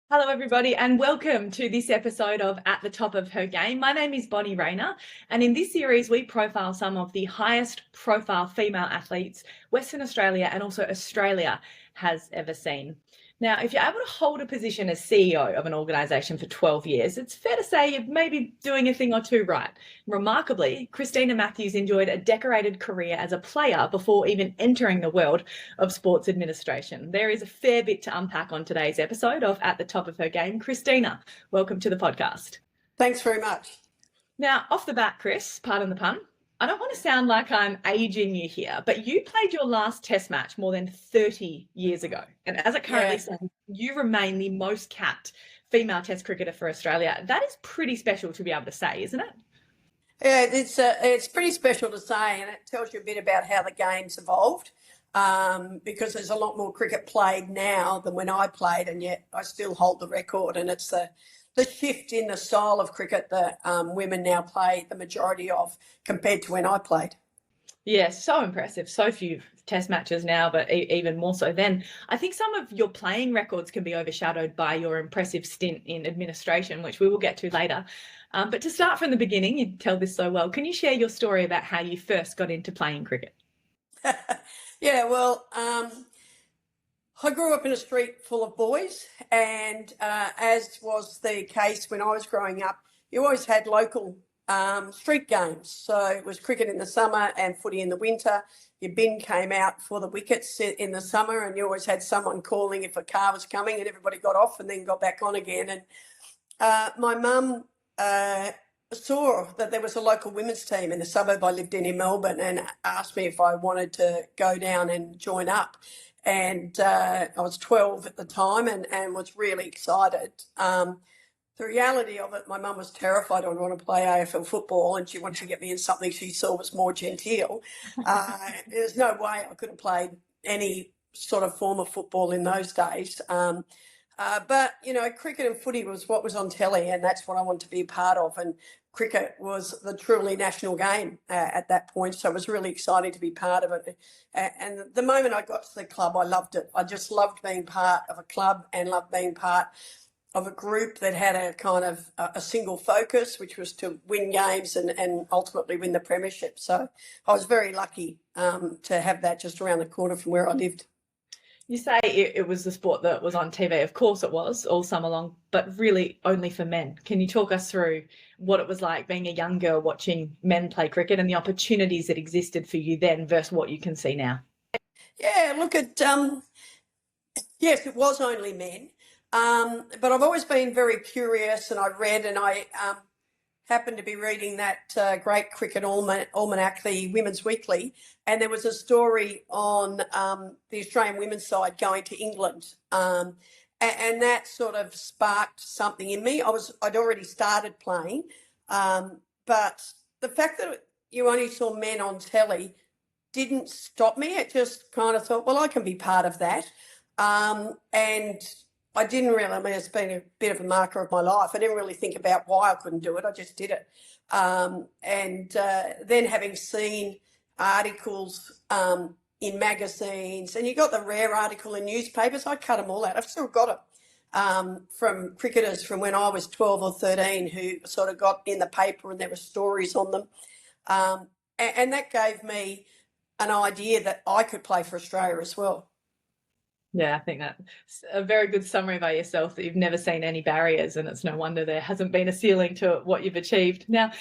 Hello, everybody, and welcome to this episode of At the Top of Her Game. My name is Bonnie Raynor, and in this series, we profile some of the highest profile female athletes Western Australia and also Australia has ever seen. Now, if you're able to hold a position as CEO of an organisation for 12 years, it's fair to say you're maybe doing a thing or two right. Remarkably, Christina Matthews enjoyed a decorated career as a player before even entering the world of sports administration. There is a fair bit to unpack on today's episode of At the Top of Her Game. Christina, welcome to the podcast. Thanks very much. Now, off the bat, Chris, pardon the pun, I don't want to sound like I'm aging you here, but you played your last test match more than 30 years ago. And as it currently stands, you remain the most capped female test cricketer for Australia. That is pretty special to be able to say, isn't it? Yeah, it's pretty special to say, and it tells you a bit about how the game's evolved, because there's a lot more cricket played now than when I played, and yet I still hold the record. And it's the shift in the style of cricket that women now play the majority of compared to when I played. Yeah, so impressive. So few test matches now, but even more so then. I think some of your playing records can be overshadowed by your impressive stint in administration, which we will get to later. But to start from the beginning, you tell this so well. Can you share your story about how you first got into playing cricket? Yeah, well, I grew up in a street full of boys, and as was the case when I was growing up, you always had local street games. So it was cricket in the summer and footy in the winter. Your bin came out for the wickets in the summer, and you always had someone calling if a car was coming, and everybody got off and then got back on again. And my mum saw that there was a local women's team in the suburb I lived in Melbourne, and asked me if I wanted to go down and join up. And I was 12 at the time, and was really excited. The reality of it, my mum was terrified I would want to play AFL football, and she wanted to get me in something she saw was more genteel. There's no way I could have played any sort of form of football in those days. But, cricket and footy was what was on telly, and that's what I wanted to be a part of. And cricket was the truly national game at that point, so it was really exciting to be part of it. And the moment I got to the club, I loved it. I just loved being part of a club and loved being part of a group that had a kind of a single focus, which was to win games and ultimately win the premiership. So I was very lucky to have that just around the corner from where I lived. You say it was the sport that was on TV. Of course it was all summer long, but really only for men. Can you talk us through what it was like being a young girl watching men play cricket and the opportunities that existed for you then versus what you can see now? Yeah, look at, yes, it was only men. But I've always been very curious, and I read, and I happened to be reading that great cricket almanac, the Women's Weekly, and there was a story on the Australian women's side going to England, and that sort of sparked something in me. I'd already started playing, but the fact that you only saw men on telly didn't stop me. It just kind of thought, well, I can be part of that, and I didn't really, it's been a bit of a marker of my life. I didn't really think about why I couldn't do it. I just did it. And then having seen articles in magazines, and you got the rare article in newspapers, I cut them all out. I've still got them from cricketers from when I was 12 or 13 who sort of got in the paper and there were stories on them. And that gave me an idea that I could play for Australia as well. Yeah, I think that's a very good summary by yourself, that you've never seen any barriers, and it's no wonder there hasn't been a ceiling to what you've achieved. Now,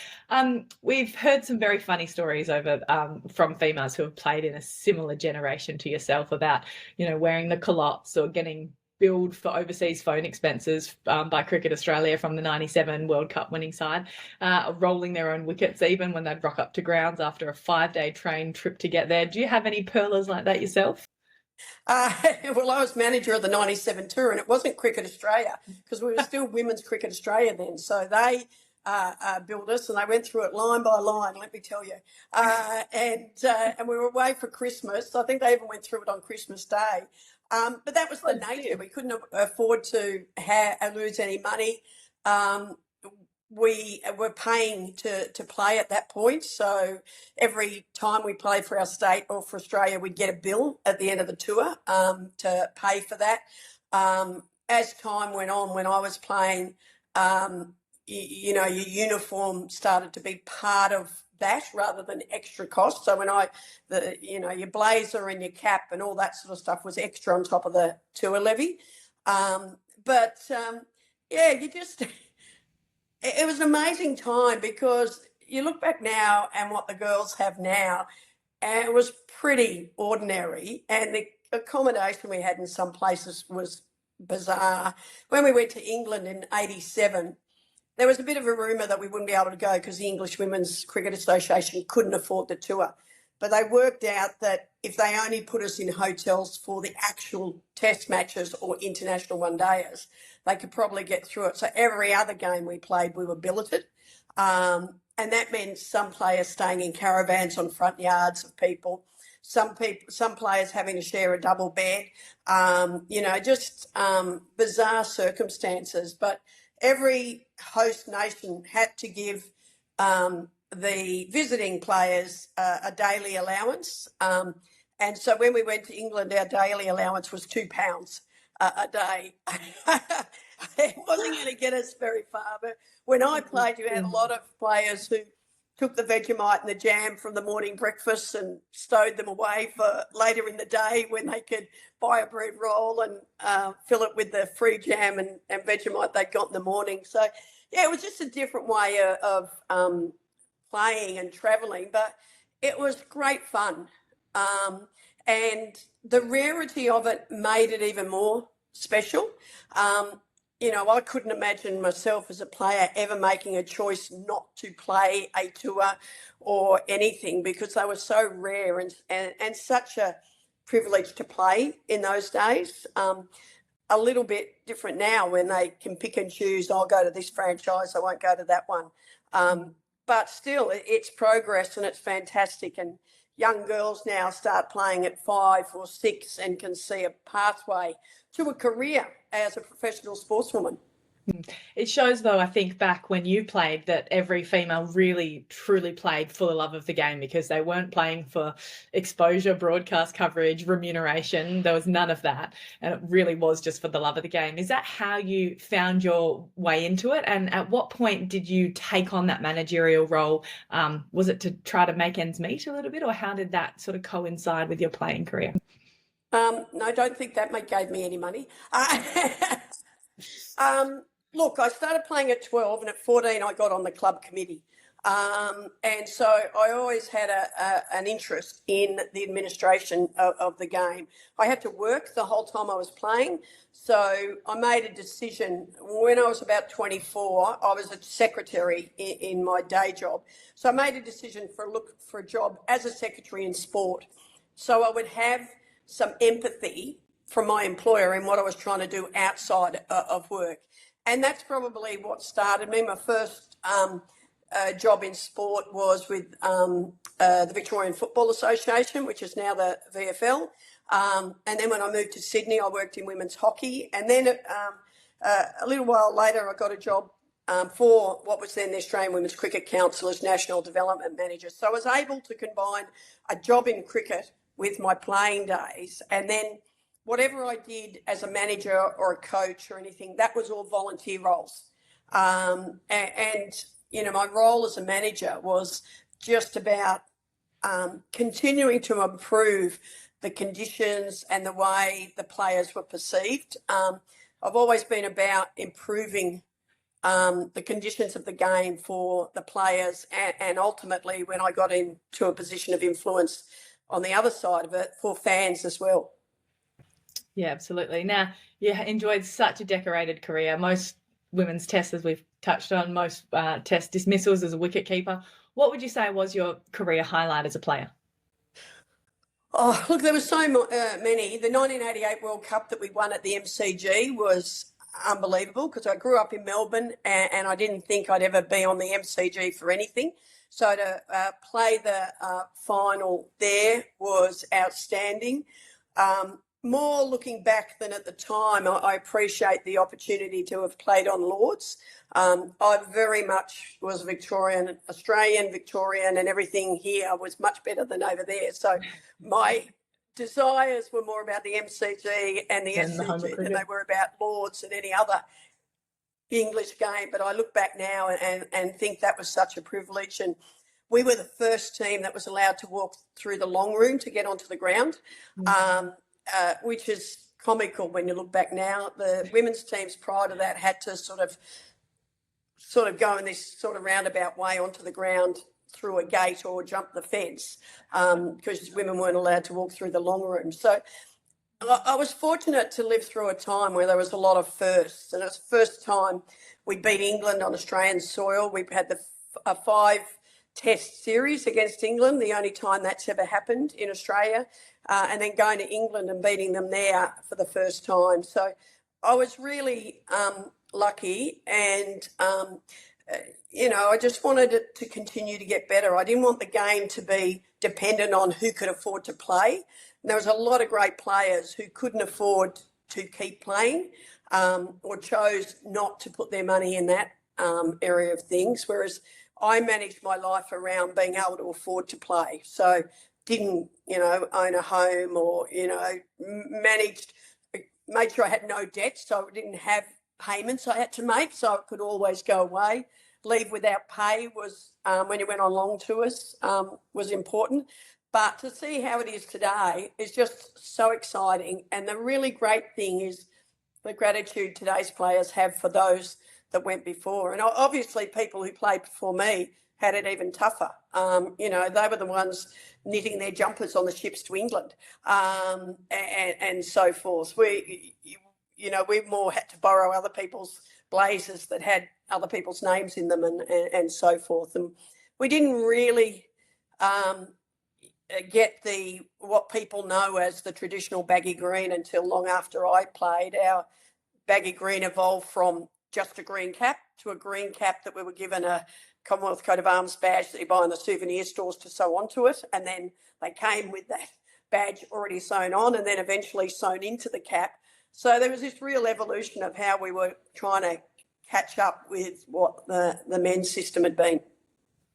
we've heard some very funny stories over from females who have played in a similar generation to yourself about, wearing the culottes or getting billed for overseas phone expenses by Cricket Australia from the 97 World Cup winning side, rolling their own wickets even when they'd rock up to grounds after a 5-day train trip to get there. Do you have any pearlers like that yourself? Well, I was manager of the 97 tour, and it wasn't Cricket Australia because we were still Women's Cricket Australia then. So they billed us, and they went through it line by line, let me tell you. And we were away for Christmas. I think they even went through it on Christmas Day. But that was the nature. We couldn't afford to lose any money. We were paying to play at that point. So every time we played for our state or for Australia, we'd get a bill at the end of the tour to pay for that. as time went on, when I was playing, your uniform started to be part of that rather than extra cost. So your blazer and your cap and all that sort of stuff was extra on top of the tour levy. Yeah, it was an amazing time because you look back now and what the girls have now, and it was pretty ordinary. And the accommodation we had in some places was bizarre. When we went to England in '87, there was a bit of a rumour that we wouldn't be able to go because the English Women's Cricket Association couldn't afford the tour. But they worked out that if they only put us in hotels for the actual test matches or international one-dayers, they could probably get through it. So every other game we played, we were billeted. And that meant some players staying in caravans on front yards of people, some players having to share a double bed, bizarre circumstances. But every host nation had to give the visiting players a daily allowance. And so when we went to England, our daily allowance was £2 a day. It wasn't going to get us very far. But when I played, you had a lot of players who took the Vegemite and the jam from the morning breakfast and stowed them away for later in the day when they could buy a bread roll and fill it with the free jam and Vegemite they got in the morning. So, yeah, it was just a different way of playing and travelling, but it was great fun. And the rarity of it made it even more special. I couldn't imagine myself as a player ever making a choice not to play a tour or anything because they were so rare and such a privilege to play in those days. A little bit different now when they can pick and choose, I'll go to this franchise, I won't go to that one. But still, it's progress and it's fantastic. And young girls now start playing at 5 or 6 and can see a pathway to a career as a professional sportswoman. It shows, though, I think back when you played that every female really, truly played for the love of the game because they weren't playing for exposure, broadcast coverage, remuneration. There was none of that. And it really was just for the love of the game. Is that how you found your way into it? And at what point did you take on that managerial role? Was it to try to make ends meet a little bit, or how did that sort of coincide with your playing career? No, I don't think that gave me any money. Look, I started playing at 12 and at 14 I got on the club committee. And so I always had an interest in the administration of the game. I had to work the whole time I was playing. So I made a decision when I was about 24. I was a secretary in my day job. So I made a decision look for a job as a secretary in sport. So I would have some empathy from my employer in what I was trying to do outside of work. And that's probably what started me. My first job in sport was with the Victorian Football Association, which is now the VFL. And then when I moved to Sydney, I worked in women's hockey. And then a little while later, I got a job for what was then the Australian Women's Cricket Council as National Development Manager. So I was able to combine a job in cricket with my playing days, and then whatever I did as a manager or a coach or anything, that was all volunteer roles. My role as a manager was just about continuing to improve the conditions and the way the players were perceived. I've always been about improving the conditions of the game for the players and ultimately, when I got into a position of influence on the other side of it, for fans as well. Yeah, absolutely. Now, you enjoyed such a decorated career. Most women's tests, as we've touched on, most test dismissals as a wicketkeeper. What would you say was your career highlight as a player? Oh, look, there were so many. The 1988 World Cup that we won at the MCG was unbelievable because I grew up in Melbourne and I didn't think I'd ever be on the MCG for anything. So to play the final there was outstanding. More looking back than at the time, I appreciate the opportunity to have played on Lords. I very much was Australian, Victorian, and everything here was much better than over there. So my desires were more about the MCG and the Than the home SCG of than cricket. they were about Lords and any other English game. But I look back now and think that was such a privilege. And we were the first team that was allowed to walk through the long room to get onto the ground, which is comical when you look back now. The women's teams prior to that had to sort of go in this sort of roundabout way onto the ground through a gate or jump the fence because women weren't allowed to walk through the long room. So I was fortunate to live through a time where there was a lot of firsts, and it was the first time we beat England on Australian soil. We've had a 5-test series against England, the only time that's ever happened in Australia, and then going to England and beating them there for the first time. So I was really lucky, and I just wanted it to continue to get better. I didn't want the game to be dependent on who could afford to play. And there was a lot of great players who couldn't afford to keep playing or chose not to put their money in that area of things, whereas I managed my life around being able to afford to play. So didn't, own a home or, made sure I had no debt, so I didn't have payments I had to make, so I could always go away. Leave without pay was, when you went on long tours, was important. But to see how it is today is just so exciting. And the really great thing is the gratitude today's players have for those that went before. And obviously people who played before me had it even tougher. They were the ones knitting their jumpers on the ships to England and so forth. We more had to borrow other people's blazers that had other people's names in them and so forth. And we didn't really get what people know as the traditional baggy green until long after I played. Our baggy green evolved from just a green cap to a green cap that we were given a Commonwealth coat of arms badge that you buy in the souvenir stores to sew onto it, and then they came with that badge already sewn on and then eventually sewn into the cap. So there was this real evolution of how we were trying to catch up with what the men's system had been.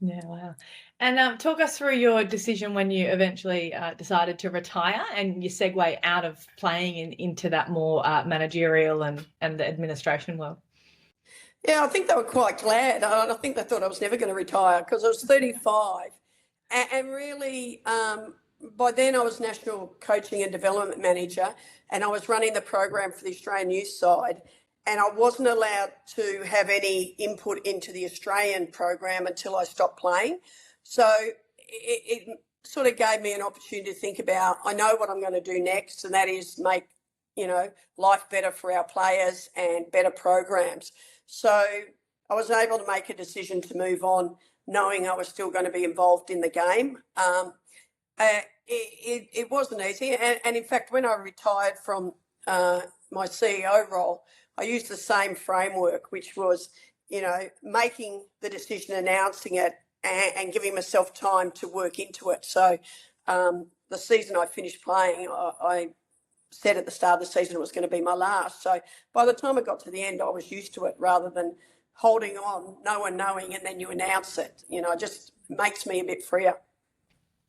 Yeah, wow. And talk us through your decision when you eventually decided to retire and your segue out of playing into that more managerial and the administration world. Yeah, I think they were quite glad. I think they thought I was never going to retire because I was 35. And really, by then I was National Coaching and Development Manager, and I was running the program for the Australian youth side. And I wasn't allowed to have any input into the Australian program until I stopped playing. So it sort of gave me an opportunity to think about, I know what I'm going to do next, and that is make, life better for our players and better programs. So I was able to make a decision to move on, knowing I was still going to be involved in the game. It wasn't easy. And in fact, when I retired from my CEO role, I used the same framework, which was, making the decision, announcing it, and giving myself time to work into it. So the season I finished playing, I said at the start of the season it was going to be my last. So by the time I got to the end, I was used to it rather than holding on, no one knowing, and then you announce it. It just makes me a bit freer.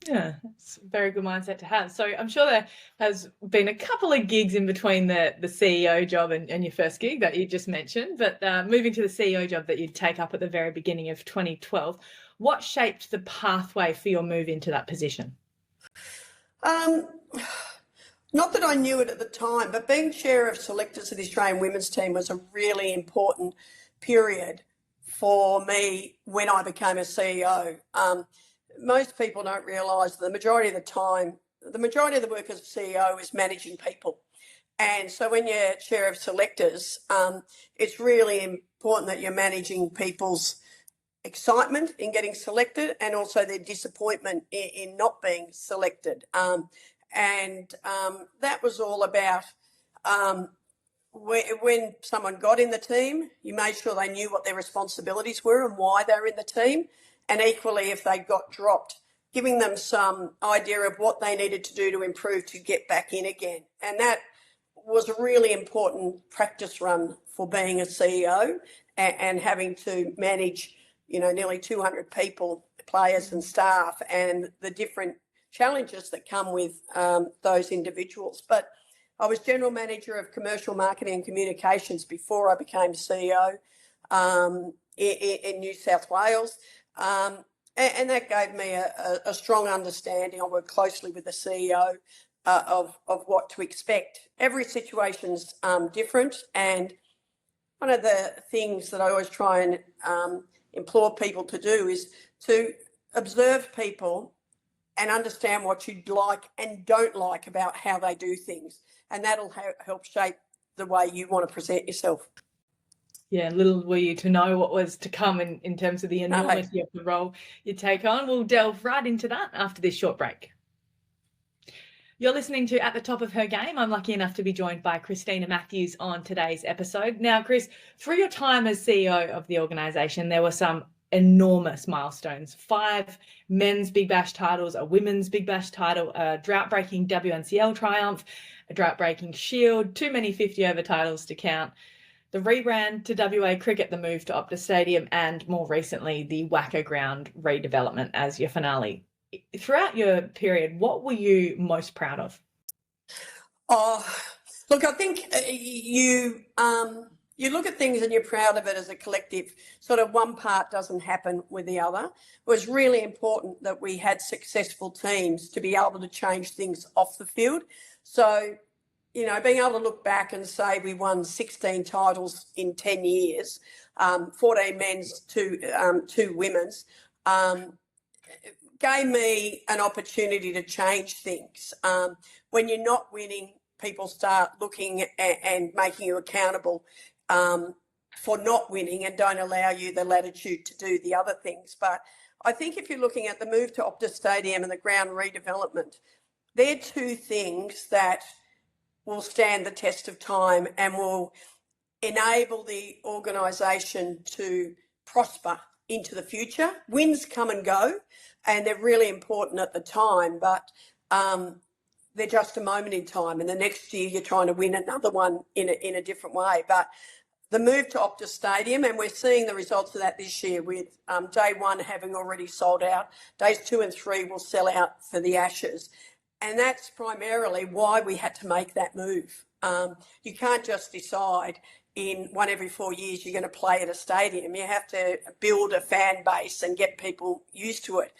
Yeah, it's a very good mindset to have. So I'm sure there has been a couple of gigs in between the CEO job and your first gig that you just mentioned, but moving to the CEO job that you'd take up at the very beginning of 2012, what shaped the pathway for your move into that position? Not that I knew it at the time, but being chair of selectors of the Australian women's team was a really important period for me when I became a CEO. Most people don't realise the majority of the time, the majority of the work as a CEO is managing people. And so when you're chair of selectors, it's really important that you're managing people's excitement in getting selected and also their disappointment in not being selected. That was all about when someone got in the team, you made sure they knew what their responsibilities were and why they were in the team. And equally, if they got dropped, giving them some idea of what they needed to do to improve to get back in again. And that was a really important practice run for being a CEO and having to manage, nearly 200 people, players and staff, and the different challenges that come with those individuals. But I was General Manager of Commercial Marketing and Communications before I became CEO in New South Wales. And that gave me a strong understanding. I worked closely with the CEO of what to expect. Every situation's different, and one of the things that I always try and implore people to do is to observe people and understand what you like and don't like about how they do things, and that'll help shape the way you want to present yourself. Yeah, little were you to know what was to come in terms of the enormity of the role you take on. We'll delve right into that after this short break. You're listening to At the Top of Her Game. I'm lucky enough to be joined by Christina Matthews on today's episode. Now, Chris, through your time as CEO of the organisation, there were some enormous milestones: 5 men's Big Bash titles, a women's Big Bash title, a drought-breaking WNCL triumph, a drought-breaking Shield, too many 50-over titles to count, the rebrand to WA Cricket, the move to Optus Stadium, and more recently, the WACA ground redevelopment as your finale. Throughout your period, what were you most proud of? Oh, look, I think you look at things and you're proud of it as a collective. Sort of one part doesn't happen with the other. It was really important that we had successful teams to be able to change things off the field. So, you know, being able to look back and say we won 16 titles in 10 years, 14 men's, two women's, gave me an opportunity to change things. When you're not winning, people start looking and making you accountable for not winning and don't allow you the latitude to do the other things. But I think if you're looking at the move to Optus Stadium and the ground redevelopment, they're two things that will stand the test of time and will enable the organisation to prosper into the future. Wins come and go, and they're really important at the time, but they're just a moment in time, and the next year you're trying to win another one in a different way. But the move to Optus Stadium, and we're seeing the results of that this year with day 1 having already sold out. Days 2 and 3 will sell out for the Ashes. And that's primarily why we had to make that move. You can't just decide in 1 every 4 years you're going to play at a stadium. You have to build a fan base and get people used to it.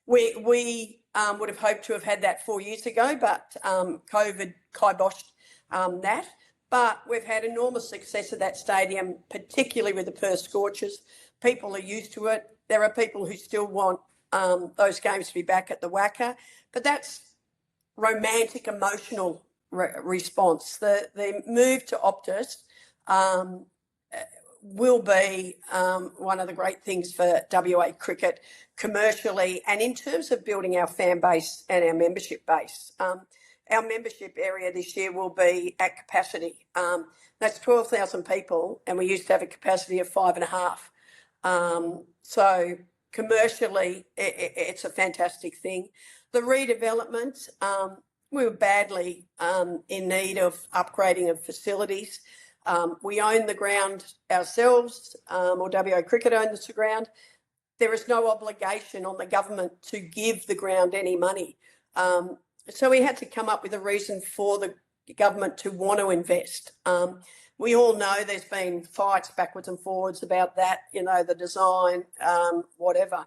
We would have hoped to have had that 4 years ago, but COVID kiboshed that. But we've had enormous success at that stadium, particularly with the Perth Scorchers. People are used to it. There are people who still want those games to be back at the WACA, but that's romantic, emotional response. The move to Optus will be one of the great things for WA cricket commercially and in terms of building our fan base and our membership base. Our membership area this year will be at capacity. That's 12,000 people, and we used to have a capacity of 5.5. So commercially, it's a fantastic thing. The redevelopment, we were badly in need of upgrading of facilities. We own the ground ourselves, or WA Cricket owns the ground. There is no obligation on the government to give the ground any money. So we had to come up with a reason for the government to want to invest. We all know there's been fights backwards and forwards about that, you know, the design, whatever.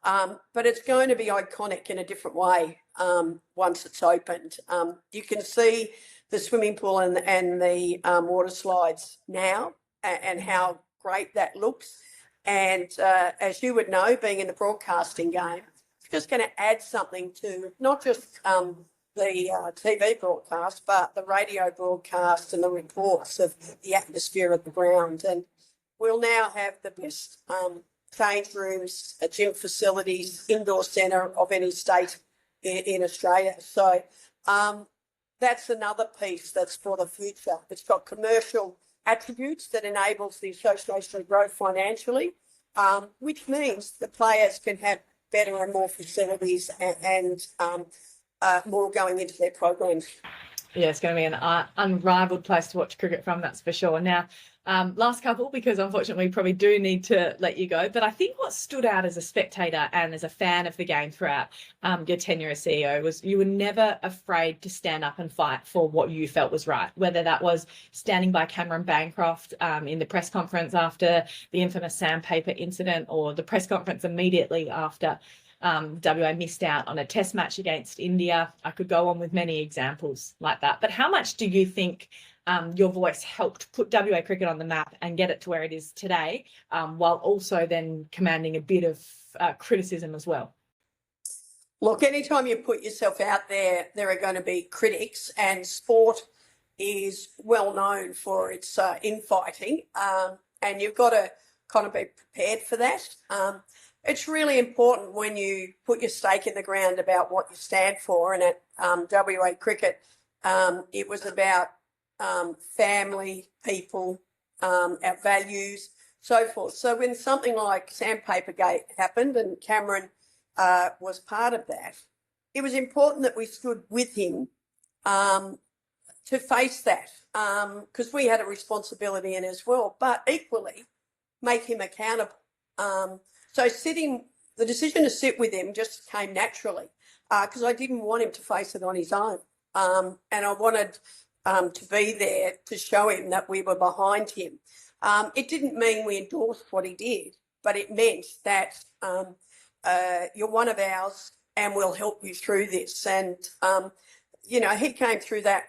But it's going to be iconic in a different way once it's opened. You can see the swimming pool and the water slides now and how great that looks. And as you would know, being in the broadcasting game, it's just going to add something to not just the TV broadcast, but the radio broadcast and the reports of the atmosphere of the ground. And we'll now have the best change rooms, gym facilities, indoor centre of any state in Australia. So that's another piece that's for the future. It's got commercial attributes that enables the association to grow financially, which means the players can have better and more facilities and more going into their programs. Yeah, it's going to be an unrivaled place to watch cricket from, that's for sure. Now, Last couple, because unfortunately we probably do need to let you go. But I think what stood out as a spectator and as a fan of the game throughout your tenure as CEO was you were never afraid to stand up and fight for what you felt was right, whether that was standing by Cameron Bancroft in the press conference after the infamous sandpaper incident, or the press conference immediately after WA missed out on a test match against India. I could go on with many examples like that. But how much do you think your voice helped put WA cricket on the map and get it to where it is today, while also then commanding a bit of criticism as well? Look, anytime you put yourself out there, there are going to be critics, and sport is well known for its infighting, and you've got to kind of be prepared for that. It's really important when you put your stake in the ground about what you stand for, and at WA Cricket, it was about family, people, our values, so forth. So when something like Sandpaper Gate happened and Cameron was part of that, it was important that we stood with him to face that, because we had a responsibility in as well, but equally make him accountable. So the decision to sit with him just came naturally, because I didn't want him to face it on his own. And I wanted to be there to show him that we were behind him. It didn't mean we endorsed what he did, but it meant that you're one of ours and we'll help you through this. And, he came through that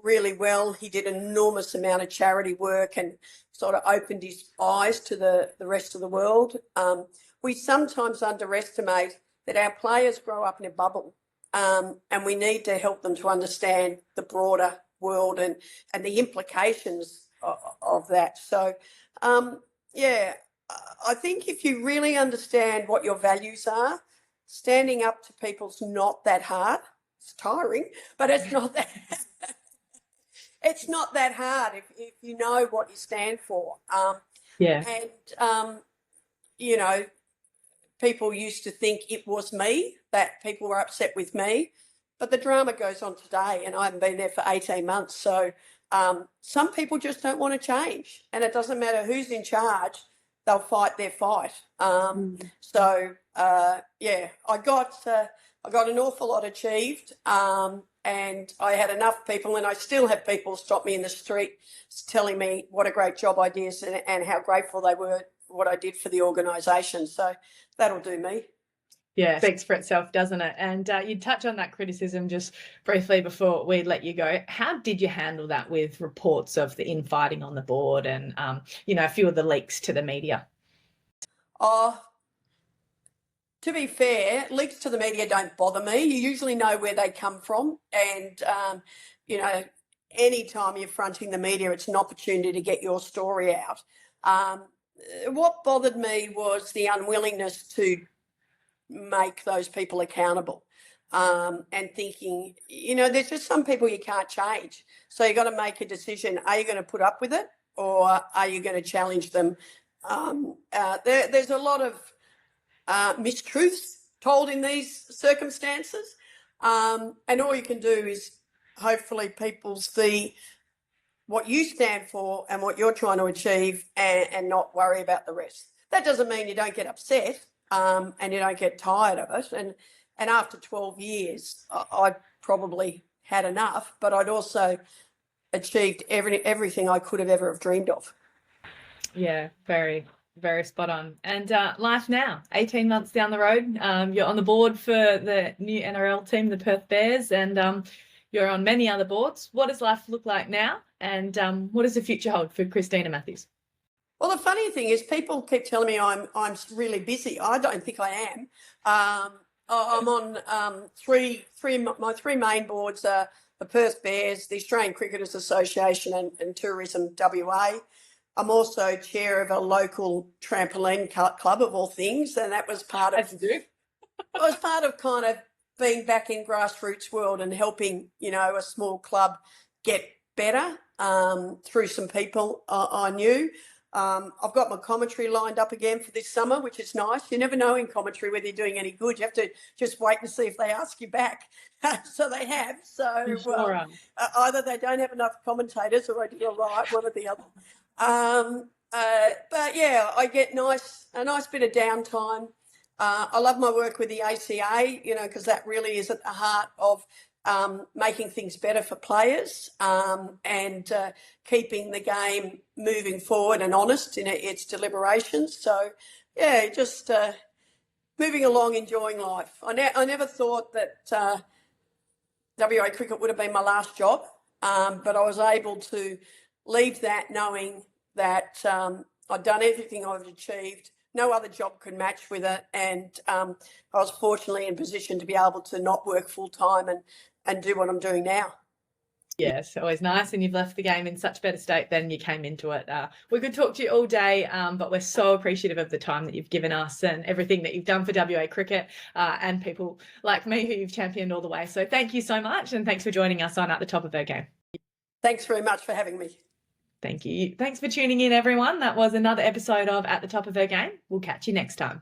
really well. He did an enormous amount of charity work and sort of opened his eyes to the rest of the world. We sometimes underestimate that our players grow up in a bubble, and we need to help them to understand the broader world and the implications of that. So, I think if you really understand what your values are, standing up to people's not that hard. It's tiring, but it's not that. It's not that hard if you know what you stand for. And people used to think it was me, that people were upset with me, but the drama goes on today, and I haven't been there for 18 months. So some people just don't want to change, and it doesn't matter who's in charge, they'll fight their fight. So I got an awful lot achieved, and I had enough people, and I still have people stop me in the street telling me what a great job I did and how grateful they were what I did for the organisation. So that'll do me. Yeah, speaks for itself, doesn't it? And you touch on that criticism just briefly before we let you go. How did you handle that with reports of the infighting on the board and, a few of the leaks to the media? To be fair, leaks to the media don't bother me. You usually know where they come from. And, any time you're fronting the media, it's an opportunity to get your story out. What bothered me was the unwillingness to make those people accountable, and thinking, there's just some people you can't change. So you've got to make a decision. Are you going to put up with it, or are you going to challenge them? There's a lot of mistruths told in these circumstances, and all you can do is hopefully people see what you stand for and what you're trying to achieve, and not worry about the rest. That doesn't mean you don't get upset, and you don't get tired of it. And after 12 years, I probably had enough, but I'd also achieved everything I could have ever have dreamed of. Yeah, very, very spot on. And life now, 18 months down the road, you're on the board for the new NRL team, the Perth Bears, and you're on many other boards. What does life look like now? And what does the future hold for Christina Matthews? Well, the funny thing is people keep telling me I'm really busy. I don't think I am. I'm on my three main boards are the Perth Bears, the Australian Cricketers Association and Tourism WA. I'm also chair of a local trampoline club of all things, and that was part of kind of being back in grassroots world and helping, a small club get better through some people I knew. I've got my commentary lined up again for this summer, which is nice. You never know in commentary whether you're doing any good. You have to just wait and see if they ask you back. So they have. So either they don't have enough commentators or I did all right, one or the other. But yeah, I get a nice bit of downtime. I love my work with the ACA, because that really is at the heart of making things better for players, and keeping the game moving forward and honest in its deliberations. So yeah, just moving along, enjoying life. I never thought that WA cricket would have been my last job, but I was able to leave that knowing that I'd done everything I've achieved. No other job could match with it, and I was fortunately in position to be able to not work full time and do what I'm doing now. Yes, always nice. And you've left the game in such better state than you came into it. We could talk to you all day, but we're so appreciative of the time that you've given us and everything that you've done for WA cricket, and people like me who you've championed all the way. So thank you so much, and thanks for joining us on At the Top of Her Game. Thanks very much for having me. Thank you. Thanks for tuning in, everyone. That was another episode of At the Top of Her Game. We'll catch you next time.